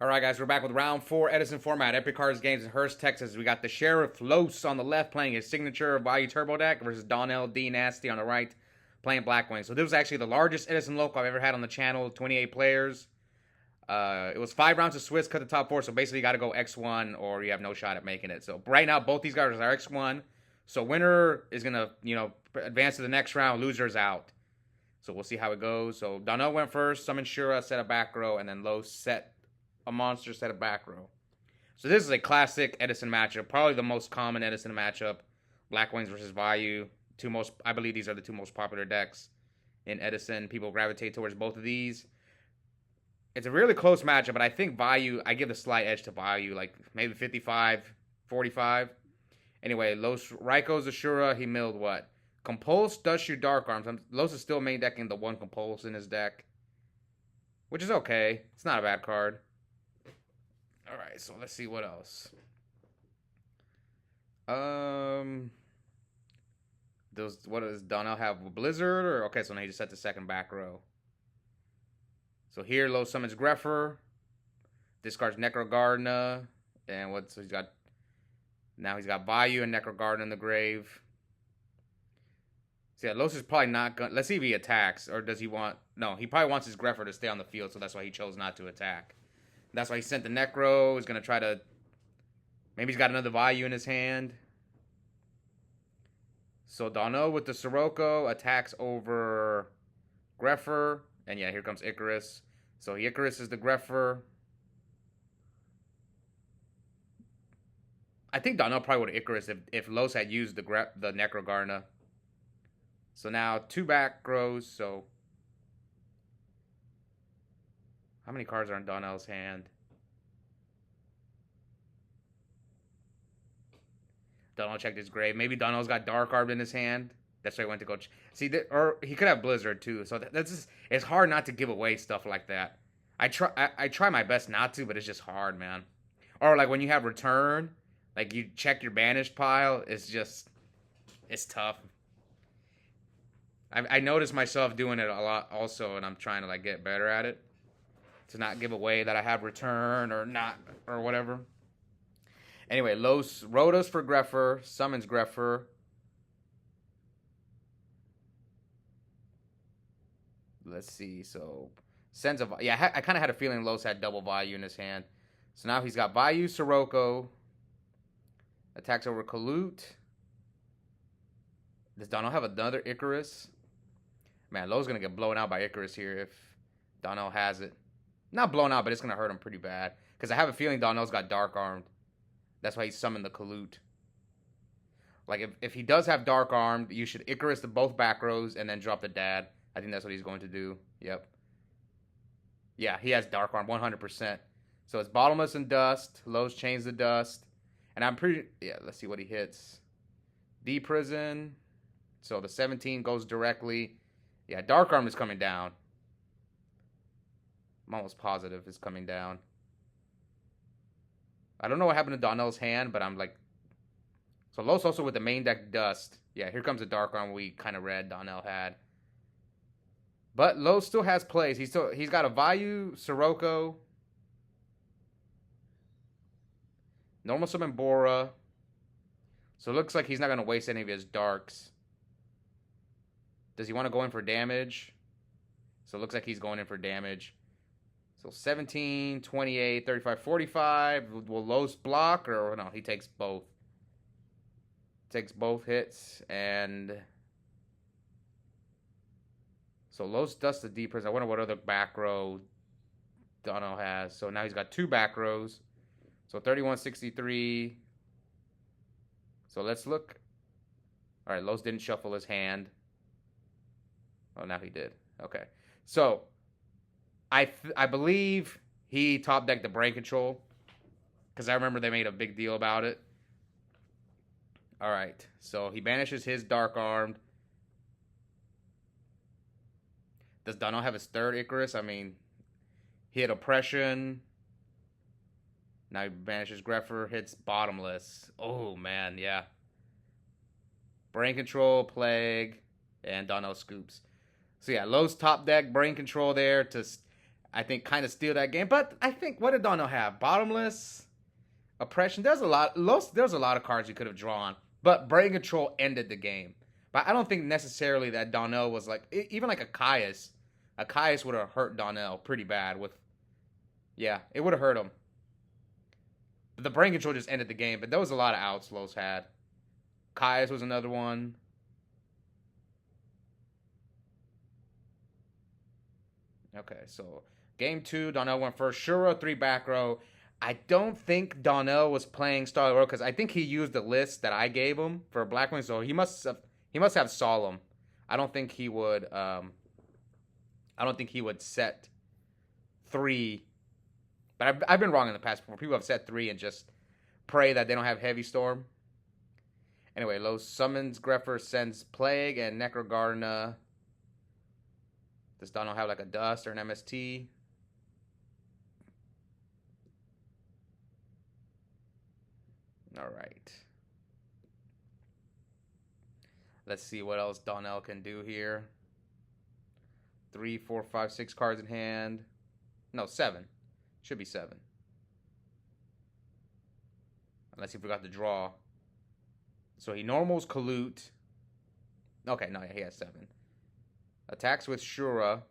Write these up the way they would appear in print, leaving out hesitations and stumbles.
All right, guys, we're back with round 4, Edison Format, Epic Cards Games in Hurst, Texas. We got the Sherrif Los on the left playing his signature Vayu Turbo deck versus Donnell Dnasty on the right playing Blackwings. So this was actually the largest Edison Local I've ever had on the channel, 28 players. It was 5 rounds of Swiss, cut the top 4, so basically you got to go X1 or you have no shot at making it. So right now, both these guys are X1. So winner is going to, advance to the next round, loser's out. So we'll see how it goes. So Donnell went first, summoned Shura, set a back row, and then Los set a monster, set a back row. So this is a classic Edison matchup, probably the most common Edison matchup. Blackwings versus Vayu. I believe these are the two most popular decks in Edison. People gravitate towards both of these. It's a really close matchup, but I think Vayu, I give the slight edge to Vayu, like maybe 55-45. Anyway, Los Raiko's Ashura, he milled what? Compulse does shoot Dark Arms. Los is still main decking the one Compulse in his deck, which is okay. It's not a bad card. All right, so let's see what else. What does Donnell have? Blizzard? Or okay, so now he just set the second back row. So here, Los summons Greffer, discards Necrogardener, and so he's got. Now he's got Vayu and Necrogardener in the grave. So yeah, Los is probably not gonna. Let's see if he attacks, or does he want? No, he probably wants his Greffer to stay on the field, so that's why he chose not to attack. That's why he sent the Necro. He's going to try to... Maybe he's got another Vayu in his hand. So Donnell with the Sirocco attacks over Greffer. And yeah, here comes Icarus. So Icarus is the Greffer. I think Donnell probably would have Icarus if Los had used the Necrogardener. So now 2 back rows, so... How many cards are in Donnell's hand? Donnell checked his grave. Maybe Donnell's got Dark Arm in his hand. That's why he went to go... See, or he could have Blizzard, too. So that's just... It's hard not to give away stuff like that. I try my best not to, but it's just hard, man. Or, like, when you have Return, like, you check your banished pile, it's just... It's tough. I noticed myself doing it a lot also, and I'm trying to, like, get better at it. To not give away that I have Return or not, or whatever. Anyway, Los Rotos for Greffer, summons Greffer. Let's see, so sends a... Yeah, I kind of had a feeling Los had double Vayu in his hand. So now he's got Vayu, Sirocco. Attacks over Kalut. Does Donnell have another Icarus? Man, Los going to get blown out by Icarus here if Donnell has it. Not blown out, but it's going to hurt him pretty bad. Because I have a feeling Donnell's got Dark Armed. That's why he summoned the Kalut. Like, if he does have Dark Armed, you should Icarus to both back rows and then drop the dad. I think that's what he's going to do. Yep. Yeah, he has Dark Arm, 100%. So it's Bottomless and Dust. Los chains the Dust. And I'm pretty... Yeah, let's see what he hits. D-Prison. So the 17 goes directly. Yeah, Dark Arm is coming down. I'm almost positive it's coming down. I don't know what happened to Donnell's hand, but I'm like... So Los also with the main deck Dust. Yeah, here comes the Dark Arm we kind of read Donnell had. But Los still has plays. He's got a Vayu, Sirocco. Normal summon Bora. So it looks like he's not going to waste any of his darks. Does he want to go in for damage? So it looks like he's going in for damage. So 17, 28, 35, 45. Will Los block? Or no, he takes both. Takes both hits. And so Los dusts the deep prison. I wonder what other back row Donnell has. So now he's got 2 back rows. So 31, 63. So let's look. All right, Los didn't shuffle his hand. Oh, now he did. Okay. So I believe he top decked the Brain Control, because I remember they made a big deal about it. All right. So he banishes his Dark Armed. Does Donnell have his third Icarus? I mean, he had Oppression. Now he banishes Greffer, hits Bottomless. Oh, man, yeah. Brain Control, Plague, and Donnell scoops. So, yeah, Los top deck, Brain Control there to... I think, kind of steal that game. But I think, what did Donnell have? Bottomless, Oppression. There's a lot of cards you could have drawn. But Brain Control ended the game. But I don't think necessarily that Donnell was like, even like a Caius. A Caius would have hurt Donnell pretty bad with, yeah, it would have hurt him. But the Brain Control just ended the game. But there was a lot of outs Los had. Caius was another one. Okay, so game 2, Donnell went first. Shura, 3 back row. I don't think Donnell was playing Starlight Road because I think he used the list that I gave him for Blackwings, so he must have Solemn. I don't think he would set 3. But I've been wrong in the past before. People have set 3 and just pray that they don't have Heavy Storm. Anyway, Los summons Greffer, sends Plague and Necrogardener. Does Donnell have like a Dust or an MST? All right. Let's see what else Donnell can do here. 3, 4, 5, 6 cards in hand. No, 7. Should be 7. Unless he forgot to draw. So he normals Kalute. Okay, no, he has 7. Attacks with Shura.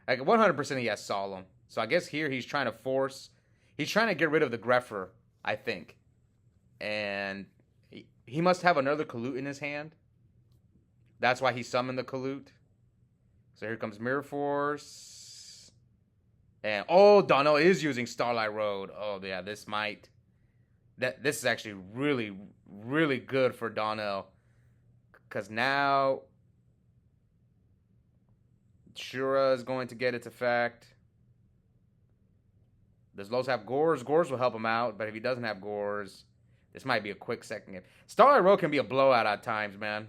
Like 100% he has Solemn. So I guess here he's trying to force. He's trying to get rid of the Greffer, I think. And he must have another Kalute in his hand. That's why he summoned the Kalute. So here comes Mirror Force. And oh, Donnell is using Starlight Road. Oh yeah, this is actually really, really good for Donnell. Because now Shura is going to get its effect. Does Los have Gores? Gores will help him out, but if he doesn't have Gores, this might be a quick second game. Starlight Road can be a blowout at times, man.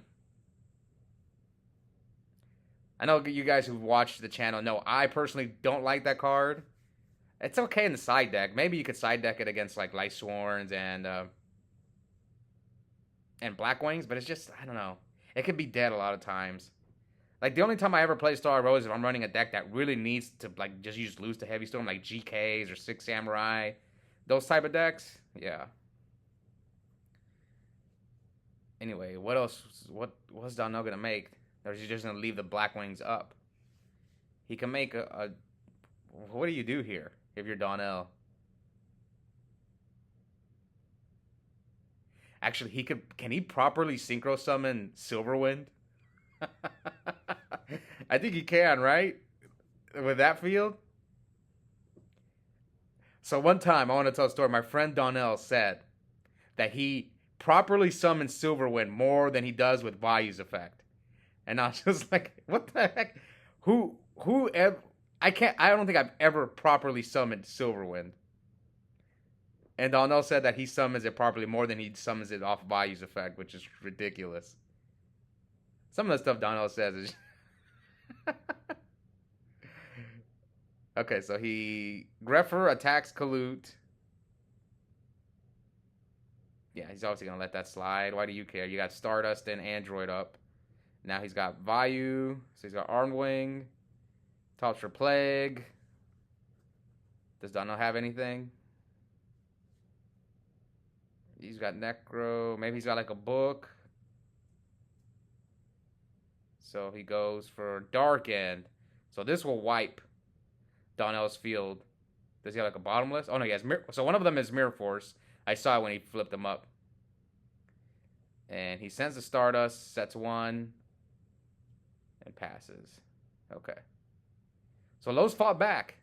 I know you guys who've watched the channel know I personally don't like that card. It's okay in the side deck. Maybe you could side deck it against like Light Sworns and Blackwings, but it's just, I don't know. It can be dead a lot of times. Like, the only time I ever play Starlight Road is if I'm running a deck that really needs to, like, just lose to Heavy Storm, like GKs or Six Samurai. Those type of decks. Yeah. Anyway, what else? What's Donnell going to make? Or is he just going to leave the Blackwings up? He can make a... What do you do here if you're Donnell? Actually, can he properly synchro summon Silverwind? I think he can, right? With that field? So one time, I want to tell a story. My friend Donnell said that he properly summons Silverwind more than he does with Vayu's effect. And I was just like, what the heck? Who ever... I don't think I've ever properly summoned Silverwind. And Donnell said that he summons it properly more than he summons it off Vayu's effect, which is ridiculous. Some of the stuff Donnell says is... Okay, so Greffer attacks Kalute. Yeah, he's obviously going to let that slide. Why do you care? You got Stardust and Android up. Now he's got Vayu. So he's got Armwing. Tops for Plague. Does Donnell have anything? He's got Necro. Maybe he's got like a book. So he goes for Dark End. So this will wipe Donnell's field. Does he have like a bottomless? Oh no, he has so one of them is Mirror Force. I saw it when he flipped them up. And he sends the Stardust, sets 1, and passes. Okay. So Los fought back.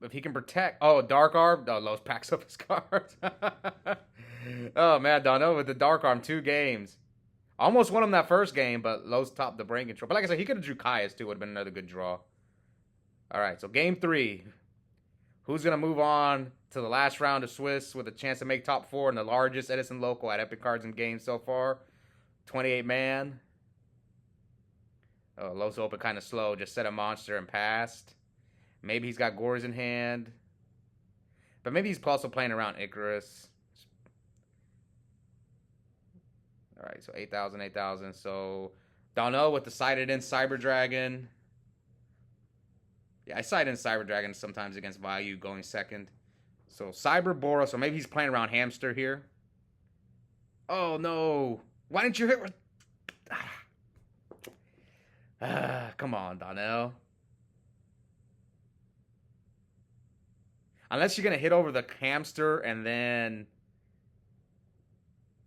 If he can protect... Oh, Dark Arm? Oh, Los packs up his cards. Oh, man, Donnell with the Dark Arm, 2 games. Almost won him that first game, but Los topped the Brain Control. But like I said, he could have drew Caius, too. Would have been another good draw. All right, so game 3. Who's going to move on to the last round of Swiss with a chance to make top 4 in the largest Edison local at Epic Cards and Games so far? 28 man. Oh, Los opened kind of slow. Just set a monster and passed. Maybe he's got Gores in hand. But maybe he's also playing around Icarus. All right, so 8,000, 8,000. So Donnell with the sighted in Cyber Dragon. Yeah, I sight in Cyber Dragon sometimes against Vayu going second. So Cyber Bora. So maybe he's playing around Hamster here. Oh no! Why didn't you hit with? Come on, Donnell. Unless you're gonna hit over the Hamster and then.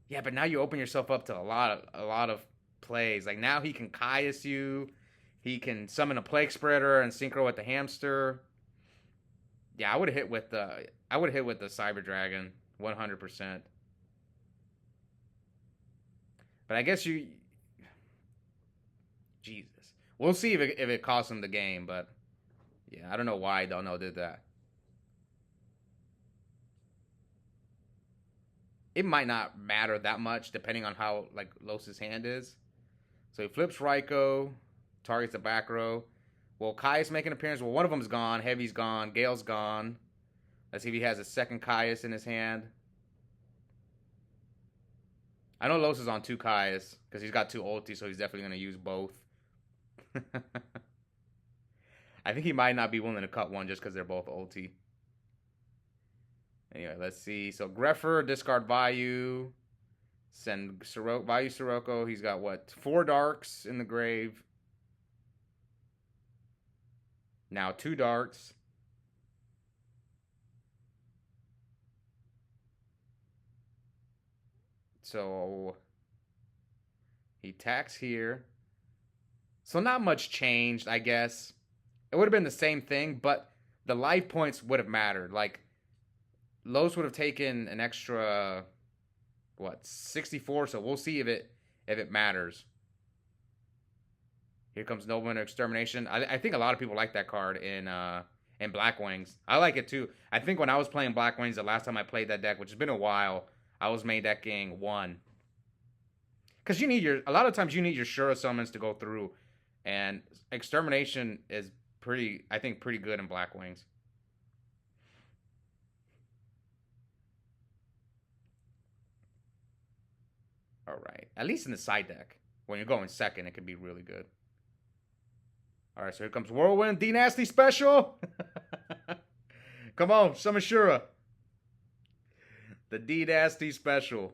Yeah, but now you open yourself up to a lot of plays. Like now he can Caius you, he can summon a Plague Spreader and synchro with the Hamster. Yeah, I would have hit with the Cyber Dragon 100%. But I guess you, Jesus, we'll see if it costs him the game. But yeah, I don't know why Donnell did that. It might not matter that much depending on how like Los's hand is. So he flips Raikou, targets the back row. Well, Caius make an appearance. Well, one of them's gone. Heavy's gone. Gale's gone. Let's see if he has a second Caius in his hand. I know Los is on two Caius because he's got two ulti, so he's definitely going to use both. I think he might not be willing to cut one just because they're both ulti. Anyway, let's see. So Greffer, discard Vayu. Send Vayu Sirocco. He's got what? 4 darks in the grave. Now 2 darks. So he attacks here. So not much changed, I guess. It would have been the same thing, but the life points would have mattered. Like, Los would have taken an extra, what, 64, so we'll see if it matters. Here comes Nobleman Extermination. I think a lot of people like that card in Blackwings. I like it too. I think when I was playing Blackwings the last time I played that deck, which has been a while, I was main decking 1. Because a lot of times you need your Shura summons to go through. And Extermination is I think pretty good in Blackwings. Alright. At least in the side deck. When you're going second, it could be really good. Alright, so here comes Whirlwind. Dnasty special! Come on, summon Shura. The Dnasty special.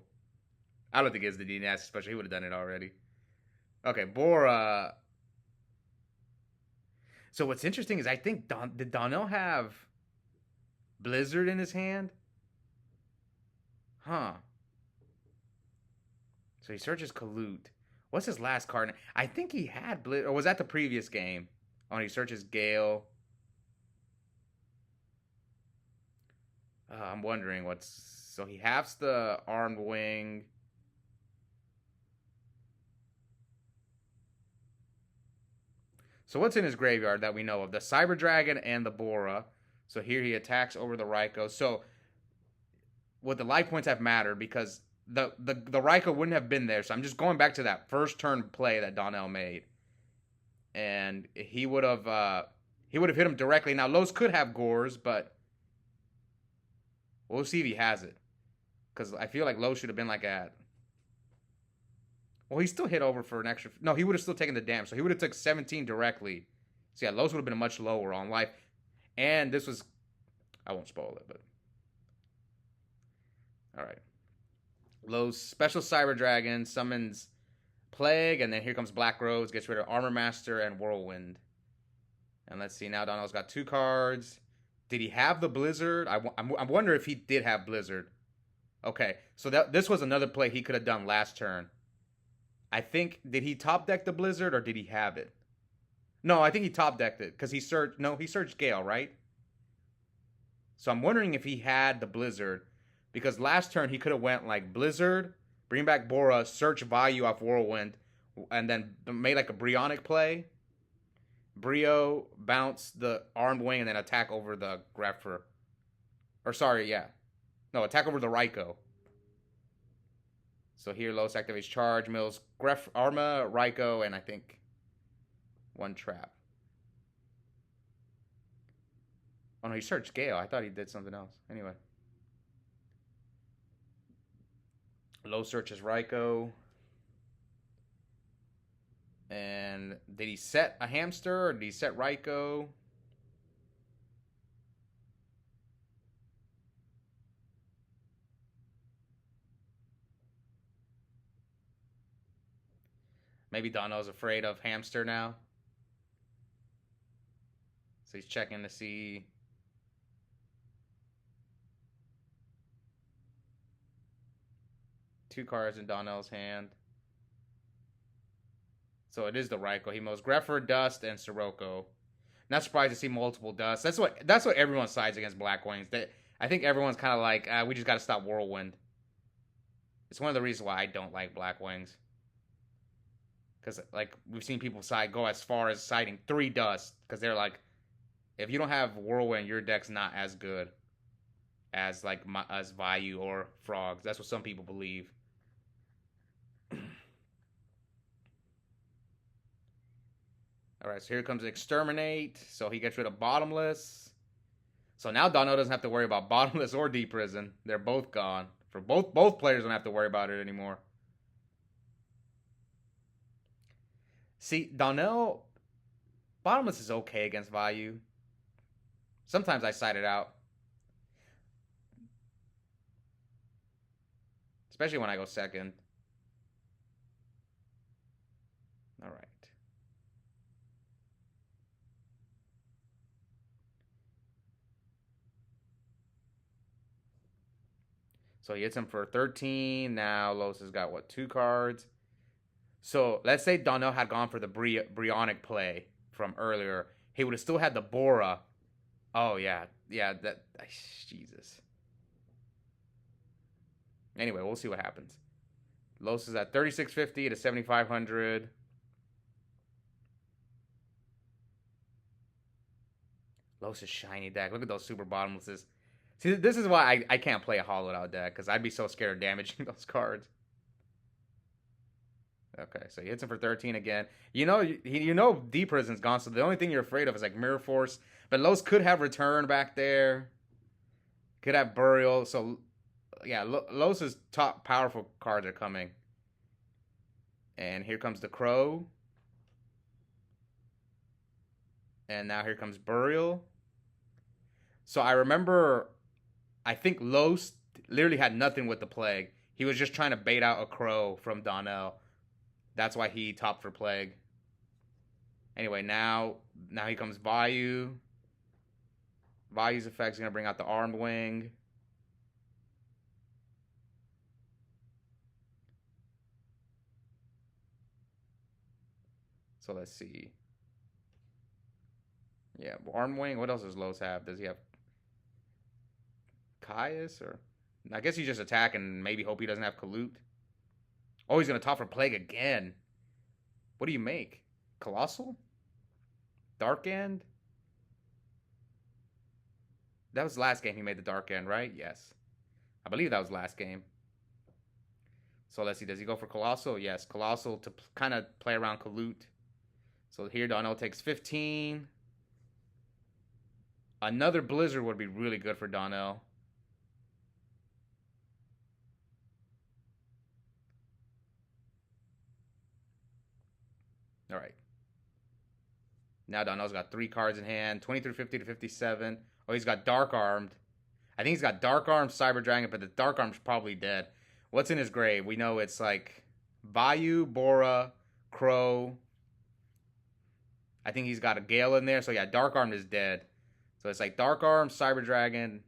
I don't think it's the Dnasty special. He would have done it already. Okay, Bora. So what's interesting is I think did Donnell have Blizzard in his hand? Huh. So he searches Kalut. What's his last card? I think he had Blizzard. Or was that the previous game? Oh, and he searches Gale. I'm wondering what's... So he halves the Armed Wing. So what's in his graveyard that we know of? The Cyber Dragon and the Bora. So here he attacks over the Raikou. So would the life points have mattered? Because the Raikou wouldn't have been there. So I'm just going back to that first turn play that Donnell made. And he would have hit him directly. Now Los could have Gores, but we'll see if he has it. Because I feel like Los should have been like at... Well, he still hit over for an extra... No, he would have still taken the damage. So he would have took 17 directly. So yeah, Los would have been much lower on life. And this was... I won't spoil it, but... Alright. Los special Cyber Dragon summons Plague. And then here comes Black Rose. Gets rid of Armor Master and Whirlwind. And let's see. Now Donnell's got 2 cards. Did he have the Blizzard? I wonder if he did have Blizzard. Okay. So this was another play he could have done last turn. I think, did he top deck the Blizzard or did he have it? No, I think he top decked it because he searched Gale, right? So I'm wondering if he had the Blizzard because last turn he could have went like Blizzard, bring back Bora, search Vayu off Whirlwind, and then made like a Brionic play. Brio, bounce the Armed Wing, and then attack over the Greffer. Or sorry, yeah. No, attack over the Raikou. So here, Los activates Charge, Mills, Arma, Raikou, and I think 1 trap. Oh no, he searched Gale. I thought he did something else. Anyway. Los searches Raikou. And did he set a hamster or did he set Raikou? Maybe Donnell's afraid of hamster now. So he's checking to see. Two cards in Donnell's hand. So it is the Raikou. He mows Greffer, Dust, and Sirocco. Not surprised to see multiple Dusts. That's what everyone sides against Blackwings. I think everyone's kind of like, we just got to stop Whirlwind. It's one of the reasons why I don't like Blackwings. Because like we've seen people go as far as siding 3 Dusts. Because they're like, if you don't have Whirlwind, your deck's not as good as like as Vayu or Frogs. That's what some people believe. Alright, so here comes Exterminate. So he gets rid of Bottomless. So now Donnell doesn't have to worry about Bottomless or Deep Prison. They're both gone. For both players don't have to worry about it anymore. See, Donnell, Bottomless is okay against Vayu. Sometimes I side it out. Especially when I go second. Alright. So he hits him for 13. Now Los has got, what, 2 cards? So let's say Donnell had gone for the Brionic play from earlier. He would have still had the Bora. Oh, yeah. Yeah, that... Jesus. Anyway, we'll see what happens. Los is at 3650 to 7500. Los is shiny deck. Look at those super bottomlesses. See, this is why I can't play a hollowed out deck, because I'd be so scared of damaging those cards. Okay, so he hits him for 13 again. You know Deep Prison's gone, so the only thing you're afraid of is like Mirror Force. But Los could have Return back there. Could have Burial. So, yeah, Los's top powerful cards are coming. And here comes the Crow. And now here comes Burial. So I remember, I think Los literally had nothing with the Plague. He was just trying to bait out a Crow from Donnell. That's why he topped for Plague. Anyway, now he comes Vayu. Vayu's effect is going to bring out the Armed Wing. So let's see. Yeah, Armed Wing. What else does Los have? Does he have Caius? Or I guess he's just attacking and maybe hope he doesn't have Kalut. Oh, he's going to top for Plague again. What do you make? Colossal? Dark End? That was last game he made the Dark End, right? Yes. I believe that was last game. So let's see. Does he go for Colossal? Yes. Colossal to kind of play around Kalut. So here Donnell takes 15. Another Blizzard would be really good for Donnell. All right. Now Donnell's got 3 cards in hand. 2350 to 57. Oh, he's got Dark Armed. I think he's got Dark Armed, Cyber Dragon, but the Dark Arm's probably dead. What's in his grave? We know it's like Vayu, Bora, Crow. I think he's got a Gale in there. So yeah, Dark Armed is dead. So it's like Dark Arm, Cyber Dragon,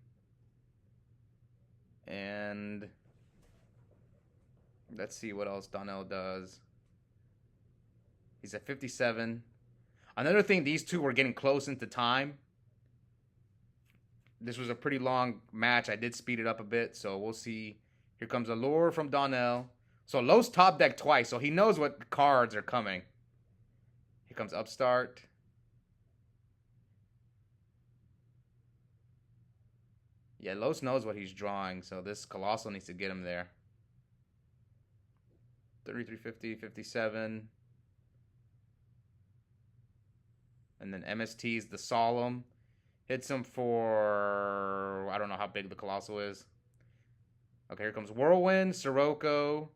and let's see what else Donnell does. He's at 57. Another thing, these two were getting close into time. This was a pretty long match. I did speed it up a bit, so we'll see. Here comes a lure from Donnell. So Los top deck twice, so he knows what cards are coming. Here comes Upstart. Yeah, Los knows what he's drawing, so this Colossal needs to get him there. 3350, 57. And then MST's the Solemn. Hits him for... I don't know how big the Colossal is. Okay, here comes Whirlwind, Sirocco.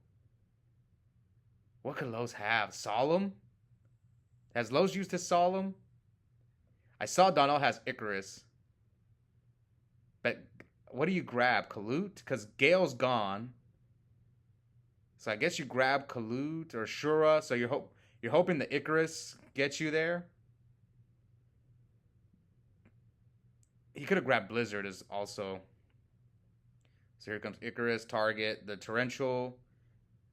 What could Los have? Solemn? Has Los used his Solemn? I saw Donnell has Icarus. But what do you grab? Kalut? Because Gale's gone. So I guess you grab Kalut or Shura. So you're hoping the Icarus gets you there. He could have grabbed Blizzard as also. So here comes Icarus, target, the Torrential,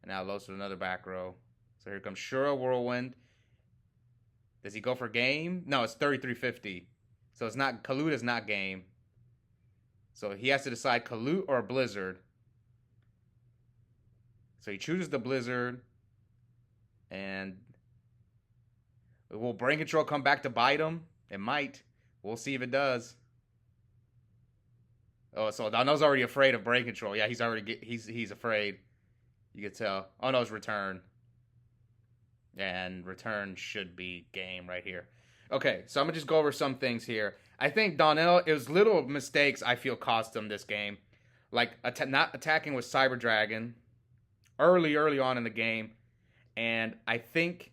and now Los with another back row. So here comes Shura, Whirlwind. Does he go for game? No, it's 3350. So it's not, Kalut is not game. So he has to decide Kalut or Blizzard. So he chooses the Blizzard. And will Brain Control come back to bite him? It might. We'll see if it does. Oh, so Donnell's already afraid of Brain Control. Yeah, he's afraid. You can tell. Oh no, it's return. And return should be game right here. Okay, so I'm gonna just go over some things here. I think Donnell, it was little mistakes I feel cost him this game. Like not attacking with Cyber Dragon early on in the game. And I think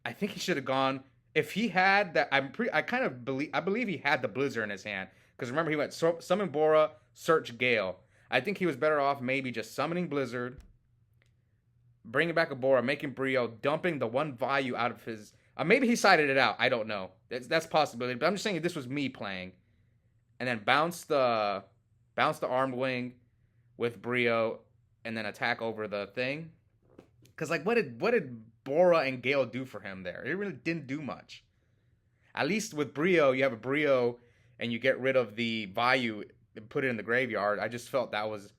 he should have gone, if he had that, I believe he had the Blizzard in his hand. Because remember, he went summon Bora, search Gale. I think he was better off maybe just summoning Blizzard, bringing back a Bora, making Brio, dumping the one Vayu out of his. Maybe he sided it out. I don't know. That's a possibility. But I'm just saying if this was me playing, and then bounce the Armed Wing with Brio, and then attack over the thing. Because like, what did Bora and Gale do for him there? It really didn't do much. At least with Brio, you have a Brio, and you get rid of the Vayu and put it in the graveyard. I just felt that was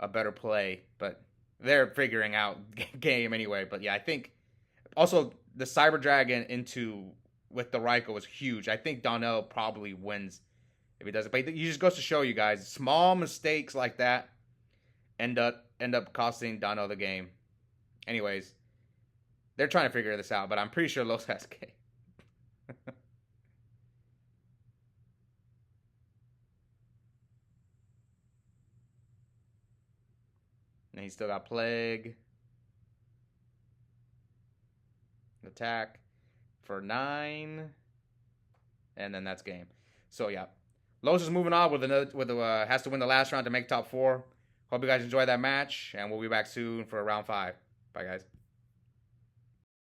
a better play. But they're figuring out game anyway. But yeah, I think also the Cyber Dragon with the Raikou was huge. I think Donnell probably wins if he does it. But you just goes to show you guys, small mistakes like that end up costing Donnell the game. Anyways, they're trying to figure this out, but I'm pretty sure Los has game. And he's still got Plague. Attack for 9. And then that's game. So yeah. Los is moving on has to win the last round to make top 4. Hope you guys enjoy that match, and we'll be back soon for round 5. Bye guys.